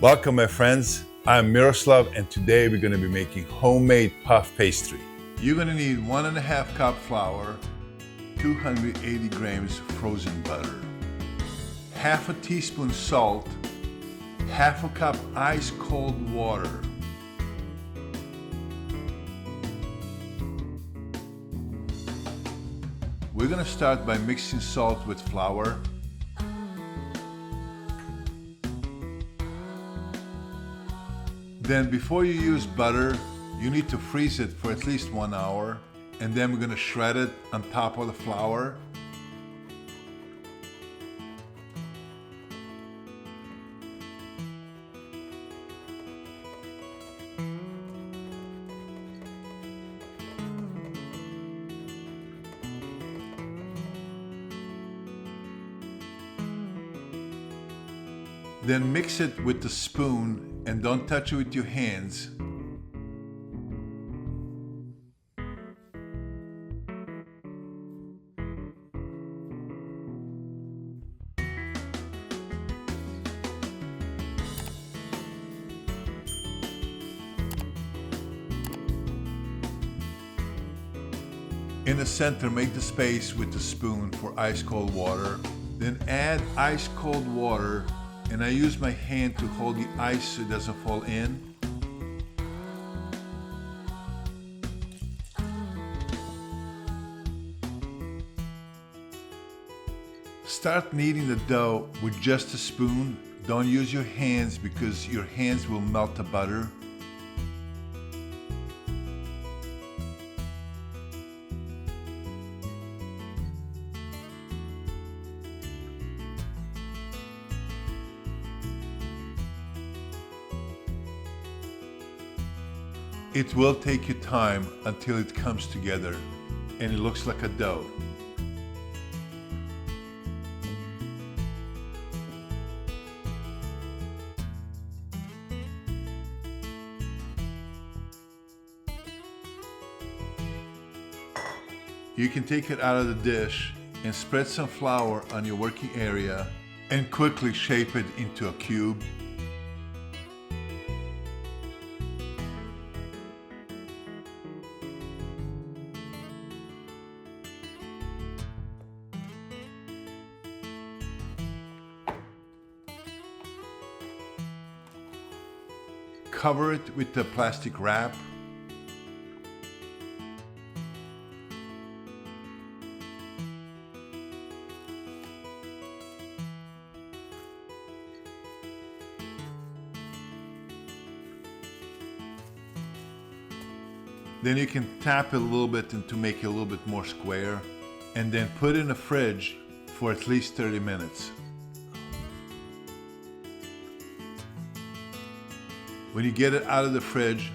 Welcome, my friends. I'm Miroslav, and today we're going to be making homemade puff pastry. You're going to need 1.5 cup flour, 280 grams frozen butter, half a teaspoon salt, half a cup ice cold water, we're going to start by mixing salt with flour. Then before you use butter, you need to freeze it for at least 1 hour, and then we're going to shred it on top of the flour. Then mix it with the spoon and don't touch it with your hands. In the center, make the space with the spoon for ice cold water. Then add ice cold water, and I use my hand to hold the ice so it doesn't fall in. Start kneading the dough with just a spoon. Don't use your hands because your hands will melt the butter. It will take you time until it comes together and it looks like a dough. You can take it out of the dish and spread some flour on your working area and quickly shape it into a cube. Cover it with the plastic wrap. Then you can tap it a little bit and to make it a little bit more square, and then put it in the fridge for at least 30 minutes. When you get it out of the fridge,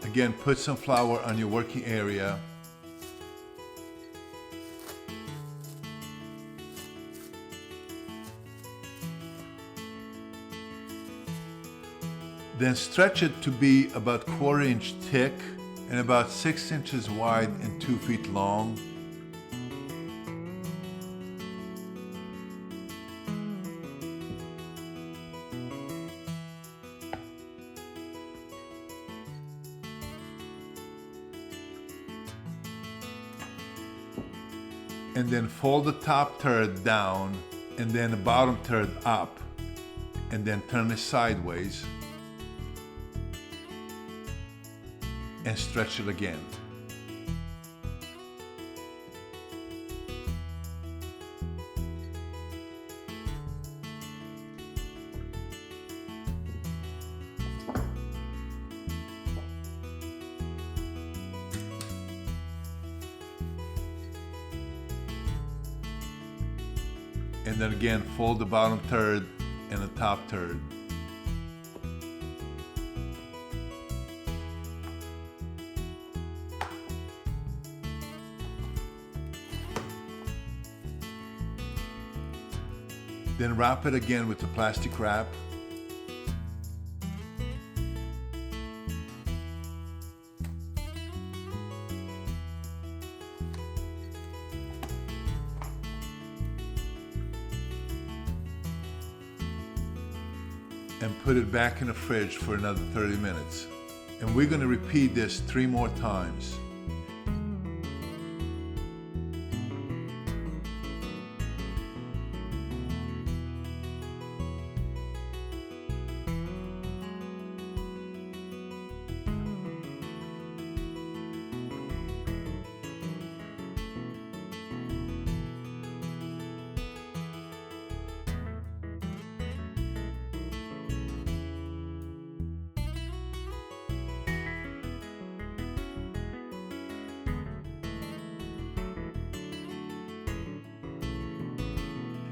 again, put some flour on your working area. Then stretch it to be about 1/4 inch thick and about 6 inches wide and 2 feet long. And then fold the top third down and then the bottom third up, and then turn it sideways and stretch it again. And then again, fold the bottom third and the top third. Then wrap it again with the plastic wrap. and put it back in the fridge for another 30 minutes. And we're going to repeat this 3 more times.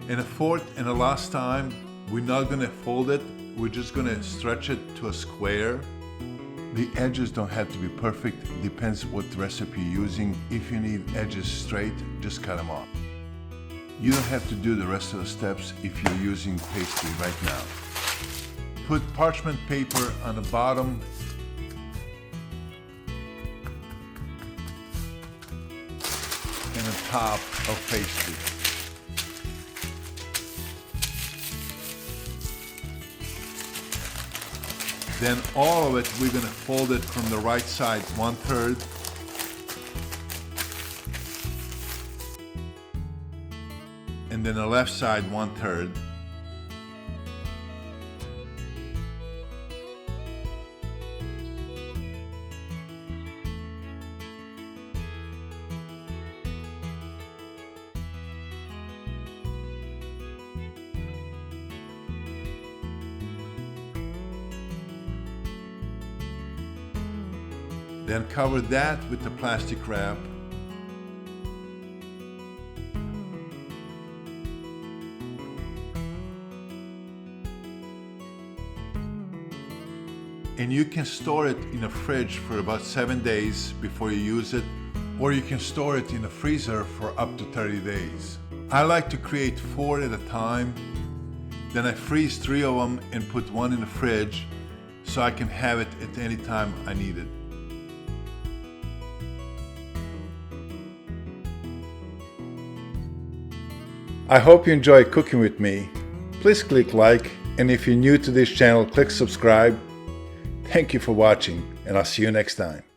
And the fourth and the last time, we're not going to fold it, we're just going to stretch it to a square. The edges don't have to be perfect, it depends what recipe you're using. If you need edges straight, just cut them off. You don't have to do the rest of the steps if you're using pastry right now. Put parchment paper on the bottom and the top of pastry. Then all of it, we're going to fold it from the right side 1/3. And then the left side 1/3. Then cover that with the plastic wrap. And you can store it in the fridge for about 7 days before you use it, or you can store it in the freezer for up to 30 days. I like to create 4 at a time. Then I freeze 3 of them and put 1 in the fridge so I can have it at any time I need it. I hope you enjoy cooking with me. Please click like, and if you're new to this channel, click subscribe. Thank you for watching, and I'll see you next time.